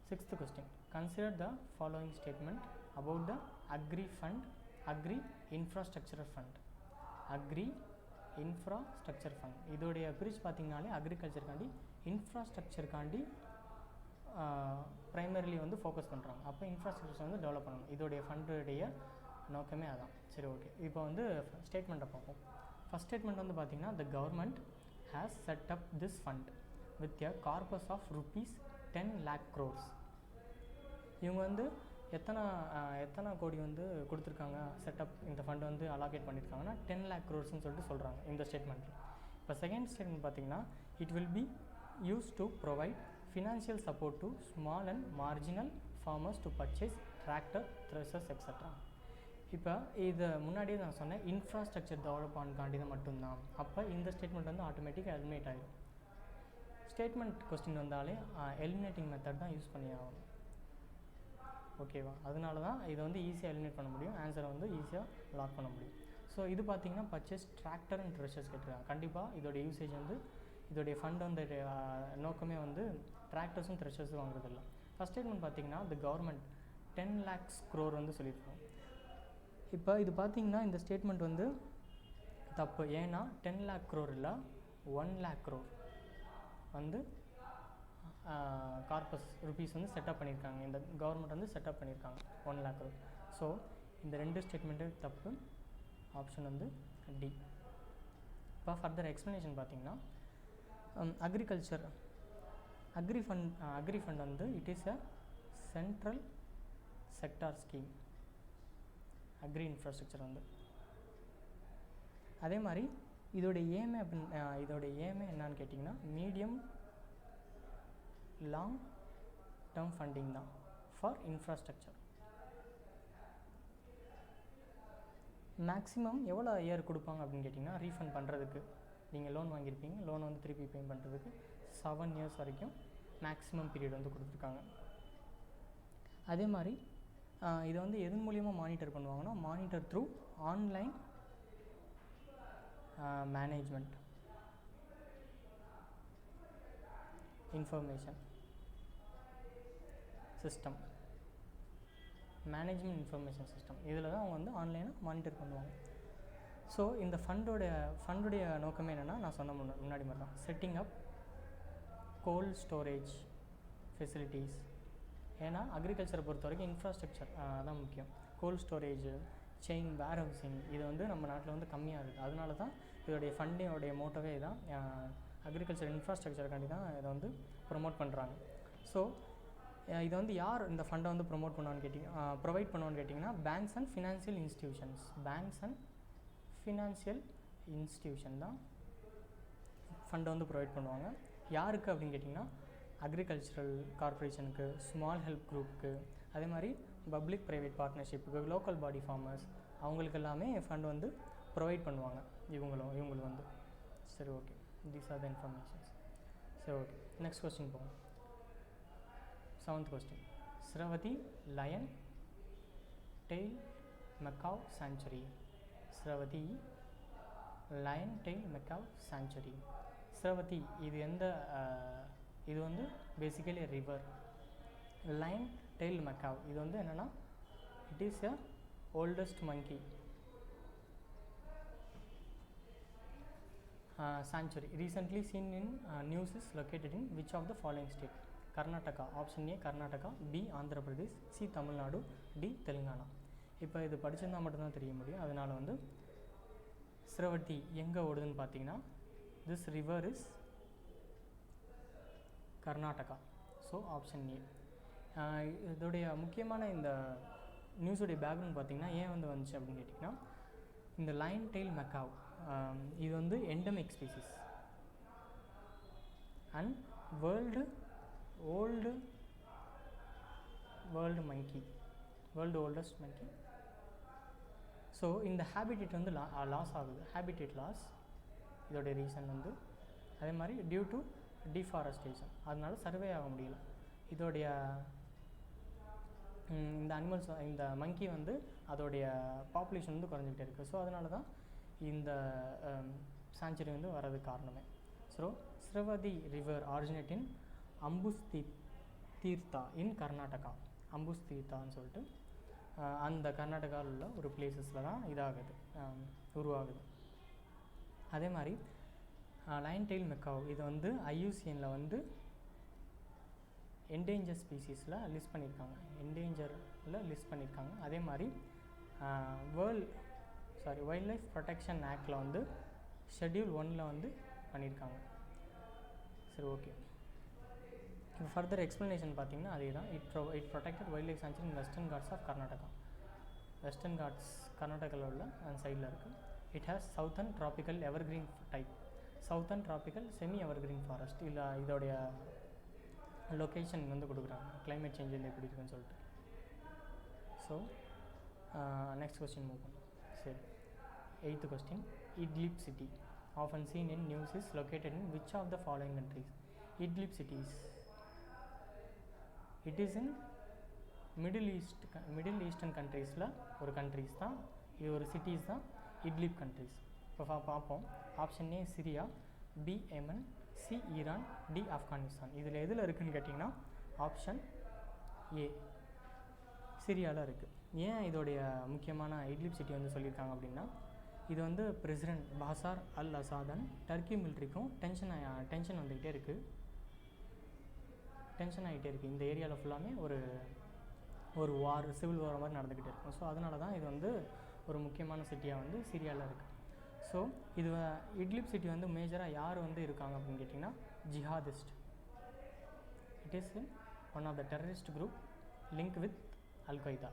Sixth question. Consider the following statement about the Agri Infrastructure Fund. Agri Infrastructure Fund. இதோடைய பிரிச்சு பார்த்தீங்கனாலே agriculture காண்டி infrastructure காண்டி primarily வந்து ஃபோக்கஸ் பண்ணுறாங்க. அப்போ இன்ஃப்ராஸ்ட்ரக்சர் வந்து டெவலப் பண்ணணும். இதோடைய ஃபண்டுடைய நோக்கமே அதான். சரி, ஓகே. இப்போ வந்து ஸ்டேட்மெண்ட்டை பார்ப்போம். ஃபஸ்ட் ஸ்டேட்மெண்ட் வந்து பார்த்திங்கன்னா, the government has set up this fund with a corpus of rupees 10 lakh crores. இவங்க வந்து எத்தனை கோடி வந்து கொடுத்துருக்காங்க, செட்டப் இந்த ஃபண்ட் வந்து அலோகேட் பண்ணியிருக்காங்கன்னா 10 lakh crores சொல்லிட்டு சொல்கிறாங்க இந்த ஸ்டேட்மெண்ட்டில். இப்போ செகண்ட் ஸ்டேட்மெண்ட் பார்த்திங்கன்னா, it will be used to provide financial support to small and marginal farmers to purchase tractor, threshers, etc. இப்போ இது முன்னாடியே நான் சொன்னேன், இன்ஃப்ராஸ்ட்ரக்சர் டெவலப் ஆனக்காண்டி தான் மட்டும்தான். அப்போ இந்த ஸ்டேட்மெண்ட் வந்து ஆட்டோமேட்டிக்காக எலிமினேட் ஆகிடும். ஸ்டேட்மெண்ட் கொஸ்டின் வந்தாலே எலிமினேட்டிங் மெத்தட் தான் யூஸ் பண்ணி ஆகணும். ஓகேவா? அதனால தான் இதை வந்து ஈஸியாக எலிமினேட் பண்ண முடியும், ஆன்சரை வந்து ஈஸியாக லாக் பண்ண முடியும். ஸோ இது பார்த்திங்கன்னா பர்ச்சேஸ் டிராக்டர் அண்ட் ட்ரெஷர்ஸ் கேட்டிருக்காங்க. கண்டிப்பாக இதோடைய யூசேஜ் வந்து இதோடைய ஃபண்ட் வந்து நோக்கமே வந்து டிராக்டர்ஸும் த்ரெஷர்ஸும் வாங்குறதில்ல. ஃபஸ்ட் ஸ்டேட்மெண்ட் பார்த்திங்கன்னா, த கவர்மெண்ட் 10 lakhs crore வந்து சொல்லியிருக்காங்க. இப்போ இது பார்த்திங்கன்னா இந்த ஸ்டேட்மெண்ட் வந்து தப்பு. ஏன்னா 10 lakh crore இல்லை, 1 lakh crore வந்து கார்பஸ் ருபீஸ் வந்து செட்டப் பண்ணியிருக்காங்க. இந்த கவர்மெண்ட் வந்து செட்டப் பண்ணியிருக்காங்க 1 lakh crore. ஸோ இந்த ரெண்டு ஸ்டேட்மெண்ட்டு தப்பு. ஆப்ஷன் வந்து டி. இப்போ ஃபர்தர் எக்ஸ்ப்ளனேஷன் பார்த்திங்கன்னா, அக்ரி ஃபண்ட் வந்து it is a central sector scheme. Agri infrastructure வந்து அதே மாதிரி இதோடைய ஏமே என்னன்னு கேட்டிங்கன்னா, மீடியம் லாங் டேர்ம் ஃபண்டிங் தான் ஃபார் இன்ஃப்ராஸ்ட்ரக்சர். மேக்ஸிமம் எவ்வளோ இயர் கொடுப்பாங்க அப்படின்னு கேட்டிங்கன்னா, ரீஃபண்ட் பண்ணுறதுக்கு நீங்கள் லோன் வாங்கியிருப்பீங்க, லோனை வந்து திருப்பி பே பண்ணுறதுக்கு 7 years வரைக்கும் மேக்ஸிமம் பீரியட் வந்து கொடுத்துருக்காங்க. அதே மாதிரி இதை வந்து எதன் மூலியமாக மானிட்டர் பண்ணுவாங்கன்னா, monitor through online management information system, management information system, இதில் தான் அவங்க வந்து ஆன்லைனாக மானிட்டர் பண்ணுவாங்க. ஸோ இந்த ஃபண்டுடைய நோக்கமே என்னென்னா, நான் சொன்ன முன்னாடி மாதிரி தான், setting up gold storage facilities. ஏன்னா அக்ரிகல்ச்சரை பொறுத்த வரைக்கும் இன்ஃப்ராஸ்ட்ரக்சர் தான் முக்கியம். கோல்ட் ஸ்டோரேஜ், செயின், வேர் ஹவுசிங் இது வந்து நம்ம நாட்டில் வந்து கம்மியாக இருக்குது. அதனால தான் இதோடைய ஃபண்டிங்கோடைய மோட்டோவே தான் அக்ரிகல்ச்சர் இன்ஃப்ராஸ்ட்ரக்சருக்காண்டி தான் இதை வந்து ப்ரொமோட் பண்ணுறாங்க. ஸோ இதை வந்து யார் இந்த ஃபண்டை வந்து ப்ரொவைட் பண்ணுவான்னு கேட்டிங்கன்னா, பேங்க்ஸ் அண்ட் ஃபினான்ஷியல் இன்ஸ்டியூஷன் தான் ஃபண்டை வந்து ப்ரொவைட் பண்ணுவாங்க. யாருக்கு அப்படின்னு கேட்டிங்கன்னா, அக்ரிகல்ச்சரல் கார்பரேஷனுக்கு, ஸ்மால் ஹெல்ப் குரூப்புக்கு, அதே மாதிரி பப்ளிக் ப்ரைவேட் பார்ட்னர்ஷிப்புக்கு, லோக்கல் பாடி ஃபார்மர்ஸ், அவங்களுக்கு எல்லாமே ஃபண்ட் வந்து ப்ரொவைட் பண்ணுவாங்க இவங்களும் வந்து. சரி, okay. These are the informations. சரி, ஓகே. நெக்ஸ்ட் கொஸ்டின் போவோம். 7th question. Sravati Lion Tail Macaw Sanctuary. Sravati Lion Tail Macaw Sanctuary. Sravati இது வந்து basically river. Line tail Macau இது வந்து என்னென்னா, it is a oldest monkey sanctuary recently seen in news is located in which of the following state? Karnataka. Option A Karnataka, B Andhra Pradesh, C Tamil Nadu, D Telangana. இப்போ இது படிச்சிருந்தால் மட்டும்தான் தெரிய முடியும். அதனால் வந்து ஸ்ரவதி எங்கே ஓடுதுன்னு பார்த்தீங்கன்னா, this river is Karnataka. So option A. இதோடைய முக்கியமான இந்த நியூஸுடைய பேக்ரவுண்ட் பார்த்திங்கன்னா, ஏன் வந்து வந்துச்சு அப்படின்னு கேட்டிங்கன்னா, இந்த லைன் டெயில் மெக்காவ் இது வந்து endemic species and world oldest monkey. So இந்த ஹேபிடேட் வந்து லாஸ் ஆகுது, ஹேபிடேட் லாஸ் இதோடைய ரீசன் வந்து. அதே மாதிரி டியூ டு டிஃபாரஸ்டேஷன், அதனால சர்வே ஆக முடியல. இதோடைய இந்த அனிமல்ஸ், இந்த மங்கி வந்து அதோடைய பாப்புலேஷன் வந்து குறைஞ்சிக்கிட்டே இருக்குது. ஸோ அதனால தான் இந்த சாங்சுரி வந்து வர்றதுக்கு காரணமே. ஸோ ஸ்ரவதி ரிவர் ஆரிஜினேட் இன் அம்புஸ்தீப் தீர்த்தா இன் கர்நாடகா, அம்புஸ் தீர்த்தான்னு சொல்லிட்டு அந்த கர்நாடகாவில் உள்ள ஒரு பிளேசஸில் தான் இதாகுது, உருவாகுது. அதே மாதிரி லைன் டெயில் மெக்காவ் இது வந்து ஐயூசிஎனில் வந்து என்டேஞ்சர் ஸ்பீசிஸில் லிஸ்ட் பண்ணியிருக்காங்க, என்டேஞ்சரில் லிஸ்ட் பண்ணியிருக்காங்க. அதே மாதிரி வைல்ட் லைஃப் ப்ரொடெக்ஷன் ஆக்டில் வந்து ஷெட்யூல் 1ல் வந்து பண்ணியிருக்காங்க. சரி, ஓகே. இப்போ ஃபர்தர் எக்ஸ்ப்ளனேஷன் பார்த்தீங்கன்னா அதே தான். It protected wildlife sanctuary in Western Ghats of Karnataka. Western Ghats கர்நாடகாவில் உள்ள அந்த சைடில் இருக்குது. It has southern tropical evergreen type, southern tropical semi evergreen forest. இல்லை இதோடைய லொக்கேஷன் வந்து கொடுக்குறாங்க, கிளைமேட் சேஞ்ச் வந்து எப்படி இருக்குன்னு சொல்லிட்டு. ஸோ நெக்ஸ்ட் கொஸ்டின் மூவ் பண்ணும். சரி, 8th question. Idlib city often seen in news is located in which of the following countries? Idlib cities. It is in middle eastern கண்ட்ரீஸில் ஒரு கண்ட்ரீஸ் தான் இது, ஒரு சிட்டிஸ் தான் இட்லிப் கண்ட்ரீஸ். இப்போ பார்ப்போம். Option A Syria, B Yemen, C Iran, D Afghanistan. இதில் எதில் இருக்குதுன்னு கேட்டிங்கன்னா ஆப்ஷன் ஏ சிரியாவில் இருக்குது. ஏன் இதோடைய முக்கியமான இட்லிப் சிட்டி வந்து சொல்லியிருக்காங்க அப்படின்னா, இது வந்து பிரசிடென்ட் பாசார் அல் அசாதன் டர்க்கி மிலிட்ரிக்கும் டென்ஷன் வந்துக்கிட்டே இருக்குது, இந்த ஏரியாவில் ஃபுல்லாமே ஒரு வார், சிவில் வார் மாதிரி நடந்துக்கிட்டே இருக்கும். ஸோ அதனால தான் இது வந்து ஒரு முக்கியமான சிட்டியாக வந்து சிரியாவில் இருக்குது. ஸோ இது இட்லிப் சிட்டி வந்து மேஜராக யார் வந்து இருக்காங்க அப்படின்னு கேட்டிங்கன்னா jihadist. It is one of the terrorist group link with Al Qaeda.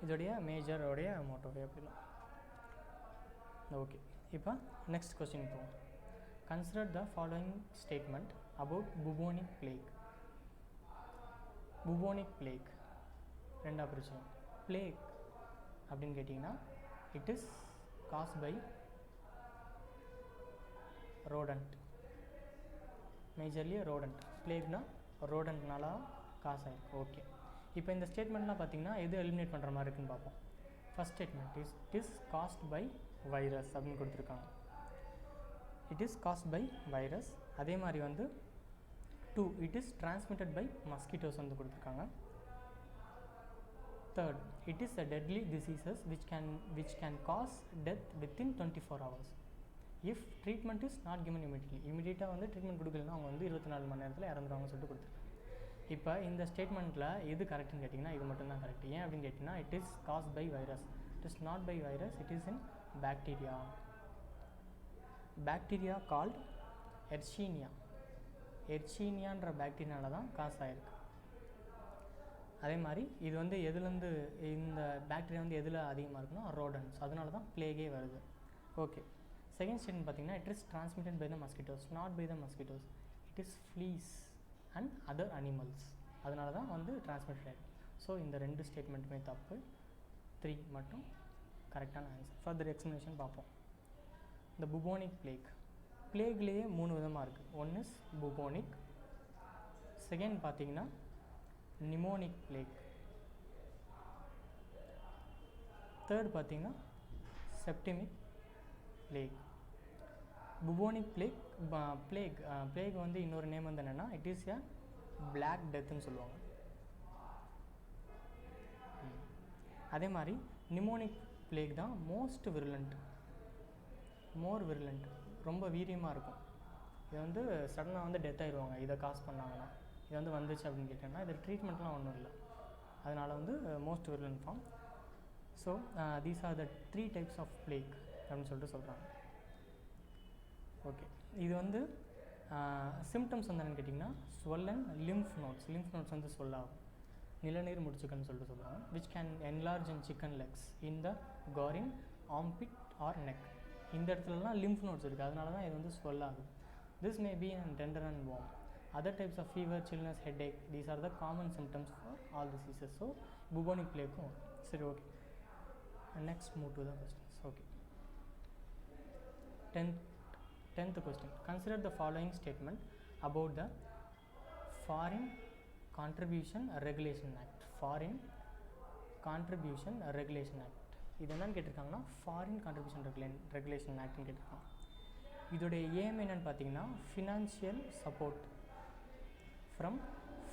இதோடைய மேஜரோடைய மோட்டோவே அப்படிலாம். ஓகே, இப்போ நெக்ஸ்ட் கொஸ்டின் போவோம். Consider the following statement about bubonic plague. bubonic plague ரெண்டாக பிரிச்சோம். பிளேக் அப்படின்னு கேட்டிங்கன்னா it is caused by rodent, majorly rodent. பிளேக்னா rodentனால காஸ் ஆகிருக்கு. ஓகே, இப்போ இந்த ஸ்டேட்மெண்ட்லாம் பார்த்தீங்கன்னா எது எலிமினேட் பண்ணுற மாதிரி இருக்குன்னு பார்ப்போம். First statement it is caused by virus அப்படின்னு கொடுத்துருக்காங்க. It is caused by virus. அதே மாதிரி வந்து 2 it is transmitted by mosquitoes வந்து கொடுத்துருக்காங்க. 3rd it is a deadly diseases which can cause death within 24 hours if treatment is not given immediately. இமீடியட்டாக வந்து treatment கொடுக்கலன்னா அவங்க வந்து 24 மணி நேரத்தில் இறந்துருவாங்கன்னு சொல்லிட்டு கொடுத்துருக்காங்க. இப்போ இந்த ஸ்டேட்மெண்ட்டில் எது கரெக்டுன்னு கேட்டிங்கன்னா இது மட்டும்தான் கரெக்ட். ஏன் அப்படின்னு கேட்டிங்கன்னா it is caused by virus, it is not by virus, it is in bacteria called எர்ஷீனியான்ற பாக்டீரியானால தான் காஸ் ஆகிருக்கு. அதே மாதிரி இது வந்து எதுலேருந்து இந்த பாக்டீரியா வந்து எதில் அதிகமாக இருக்குன்னா ரோடன்ஸ், அதனால தான் பிளேகே வருது. ஓகே, செகண்ட் ஸ்டேட்மெண்ட் பார்த்தீங்கன்னா it is transmitted by the mosquitoes, not by the mosquitoes, it is fleas and other animals, அதனால தான் வந்து டிரான்ஸ்மிட்டட் ஆகிருக்கு. ஸோ இந்த 2 ஸ்டேட்மெண்ட்டுமே தப்பு, 3 மட்டும் கரெக்டான ஆன்சர். ஃபர்தர் எக்ஸ்ப்ளனேஷன் பார்ப்போம். இந்த bubonic plague, பிளேக்லேயே 3 விதமாக இருக்குது. ஒன் இஸ் bubonic, செகண்ட் பார்த்தீங்கன்னா நிமோனிக் பிளேக், தேர்ட் பார்த்தீங்கன்னா செப்டிமிக் பிளேக். bubonic பிளேக் வந்து இன்னொரு நேம் வந்து என்னென்னா இட் இஸ் எ பிளாக் டெத்துன்னு சொல்லுவாங்க. அதே மாதிரி நிமோனிக் பிளேக் தான் மோர் விருலண்ட், ரொம்ப வீரியமாக இருக்கும். இது வந்து சடனாக வந்து டெத் ஆகிடுவாங்க இதை காஸ் பண்ணாங்கன்னா. இது வந்து வந்துச்சு அப்படின்னு கேட்டிங்கன்னா இது ட்ரீட்மெண்ட்லாம் ஒன்றும் இல்லை, அதனால் வந்து most virulent form. So these are the 3 types of plague அப்படின்னு சொல்லிட்டு சொல்கிறாங்க. ஓகே, இது வந்து சிம்டம்ஸ் வந்து என்னென்னு கேட்டிங்கன்னா swollen lymph nodes வந்து சொல்லாகும், நிலநீர் முடிச்சுக்கன்னு சொல்லிட்டு சொல்கிறாங்க. which can enlarge in chicken legs in the groin, armpit or neck. இந்த இடத்துலலாம் lymph nodes இருக்குது, அதனால தான் இது வந்து swell ஆகுது. this may be tender and warm. other types of fever, chillness, headache, these are the common symptoms for all diseases. so bubonic plague. சரி, okay, next move to the questions. okay, 10th question. Consider the following statement about the Foreign Contribution Regulation Act. இது என்னன்னு கேட்டிருக்காங்கன்னா foreign contribution regulation ஆக்ட்னு கேட்டிருக்காங்க. இதோடைய aim என்னன்னு பார்த்தீங்கன்னா financial from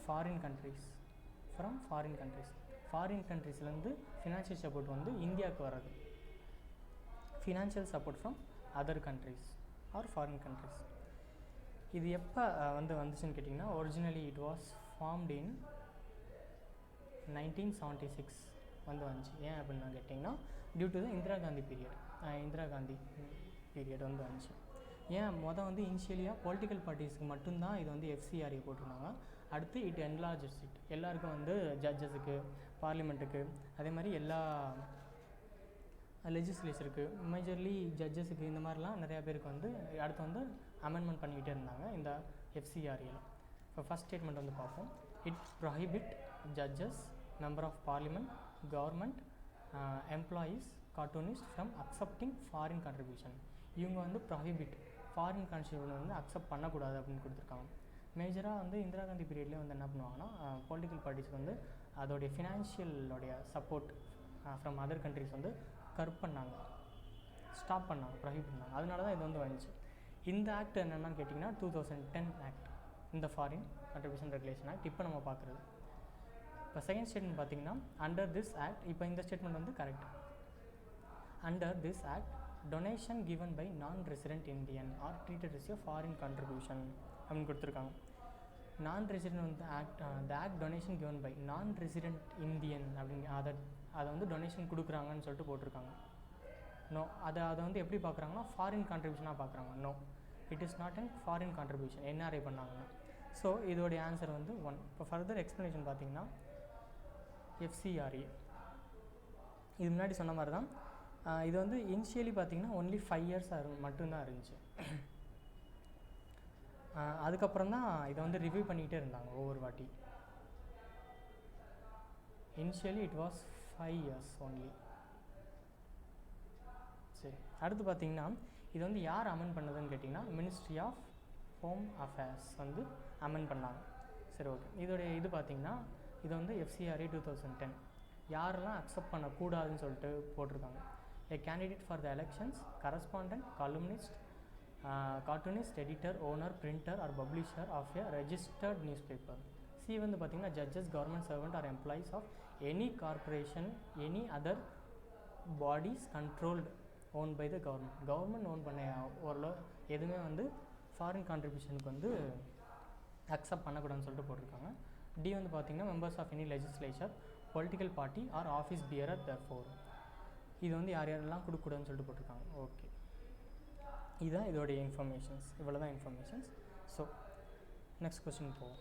foreign countries. Foreign கண்ட்ரீஸ்லேருந்து ஃபினான்ஷியல் சப்போர்ட் வந்து இந்தியாவுக்கு வர்றது. Financial support from other countries or foreign countries. இது எப்போ வந்துச்சுன்னு கேட்டிங்கன்னா, originally it was formed in 1976 வந்துச்சு. ஏன் அப்படின்னு கேட்டிங்கன்னா, due to the Indira Gandhi period வந்துச்சு. ஏன் வந்து இனிஷியலியாக பொலிட்டிக்கல் பார்ட்டிஸ்க்கு மட்டும்தான் இது வந்து எஃப்சிஆர்ஏ போட்டிருந்தாங்க. அடுத்து இட் என்லார்ஜஸ் இட் எல்லாருக்கும் வந்து ஜட்ஜஸுக்கு, பார்லிமெண்ட்டுக்கு, அதே மாதிரி எல்லா லெஜிஸ்லேச்சருக்கு, மேஜர்லி ஜட்ஜஸுக்கு, இந்த மாதிரிலாம் நிறையா பேருக்கு வந்து அடுத்து வந்து அமெண்ட்மெண்ட் பண்ணிக்கிட்டே இருந்தாங்க இந்த எஃப்சிஆர்ஏல. இப்போ ஃபஸ்ட் ஸ்டேட்மெண்ட் வந்து பார்ப்போம். It prohibit judges, member of parliament, government employees, cartoonist from accepting foreign contribution. இவங்க வந்து ப்ரொஹிபிட் ஃபாரின் கான்ட்ரிபியூஷன் வந்து அக்செப்ட் பண்ணக்கூடாது அப்படின்னு கொடுத்துருக்காங்க. மேஜராக வந்து இந்திரா காந்தி பீரியட்லேயே வந்து என்ன பண்ணுவாங்கன்னா, பொலிட்டிக்கல் பார்ட்டிஸ்க்கு வந்து அதோடைய ஃபினான்ஷியலோடைய சப்போர்ட் ஃப்ரம் அதர் கண்ட்ரிஸ் வந்து ஸ்டாப் பண்ணாங்க, ப்ரொஹிபிட் பண்ணாங்க. அதனால தான் இது வந்து வந்துச்சு. இந்த ஆக்ட் என்னென்னு கேட்டிங்கன்னா 2010 ஆக்ட், இந்த ஃபாரின் கான்ட்ரிபியூஷன் ரெகுலேஷன் ஆக்ட் இப்போ நம்ம பார்க்குறது. இப்போ செகண்ட் ஸ்டேட்மெண்ட் பார்த்திங்கன்னா, அண்டர் திஸ் ஆக்ட், இப்போ இந்த ஸ்டேட்மெண்ட் வந்து correct. Under this act, donation given by non-resident Indian are treated as a foreign contribution அப்படின்னு கொடுத்துருக்காங்க. நான்-ரெசிடென்ட் வந்து act, the act donation given by non-resident Indian அப்படிங்க அதை வந்து டொனேஷன் கொடுக்குறாங்கன்னு சொல்லிட்டு போட்டிருக்காங்க. நோ, அதை வந்து எப்படி பார்க்குறாங்கன்னா ஃபாரின் கான்ட்ரிபியூஷனாக பார்க்குறாங்க. No, it is not an foreign contribution. NRI பண்ணாங்கன்னா. ஸோ இதோடைய ஆன்சர் வந்து 1. இப்போ ஃபர்தர் எக்ஸ்ப்ளனேஷன் பார்த்திங்கன்னா, எஃப்சிஆர்ஏ இது முன்னாடி சொன்ன மாதிரி தான். இது வந்து இனிஷியலி பார்த்திங்கன்னா ஒன்லி 5 years மட்டும்தான் இருந்துச்சு. அதுக்கப்புறம் தான் இதை வந்து ரிவ்யூ பண்ணிக்கிட்டே இருந்தாங்க ஒவ்வொரு வாட்டி. Initially it was 5 years only. சரி, அடுத்து பார்த்திங்கன்னா இது வந்து யார் அமெண்ட் பண்ணதுன்னு கேட்டிங்கன்னா, மினிஸ்ட்ரி ஆஃப் ஹோம் அஃபேர்ஸ் வந்து அமெண்ட் பண்ணாங்க. சரி, ஓகே. இதோடைய இது பார்த்திங்கன்னா, இது வந்து எஃப்சிஆர்ஏ 2010 யாரெல்லாம் அக்செப்ட் பண்ணக்கூடாதுன்னு சொல்லிட்டு போட்டிருக்காங்க. A candidate for the elections, correspondent, columnist, cartoonist, editor, owner, printer or publisher of a registered newspaper. C வந்து பார்த்திங்கன்னா judges, government servant or employees of any corporation, any other bodies controlled, owned by the government. Government own பண்ண ஒரு எதுவுமே வந்து foreign கான்ட்ரிபியூஷனுக்கு வந்து accept பண்ணக்கூடாதுன்னு சொல்லிட்டு போட்டிருக்காங்க. டி வந்து பார்த்திங்கன்னா members of any legislature, political party or office bearer therefore. இது வந்து யாரெல்லாம் கொடுக்கூடாதுன்னு சொல்லிட்டு போட்டிருக்காங்க. ஓகே, இதுதான் இதோடைய இன்ஃபர்மேஷன்ஸ். இவ்வளோ தான் இன்ஃபர்மேஷன்ஸ். ஸோ நெக்ஸ்ட் கொஸ்டின் போவோம்.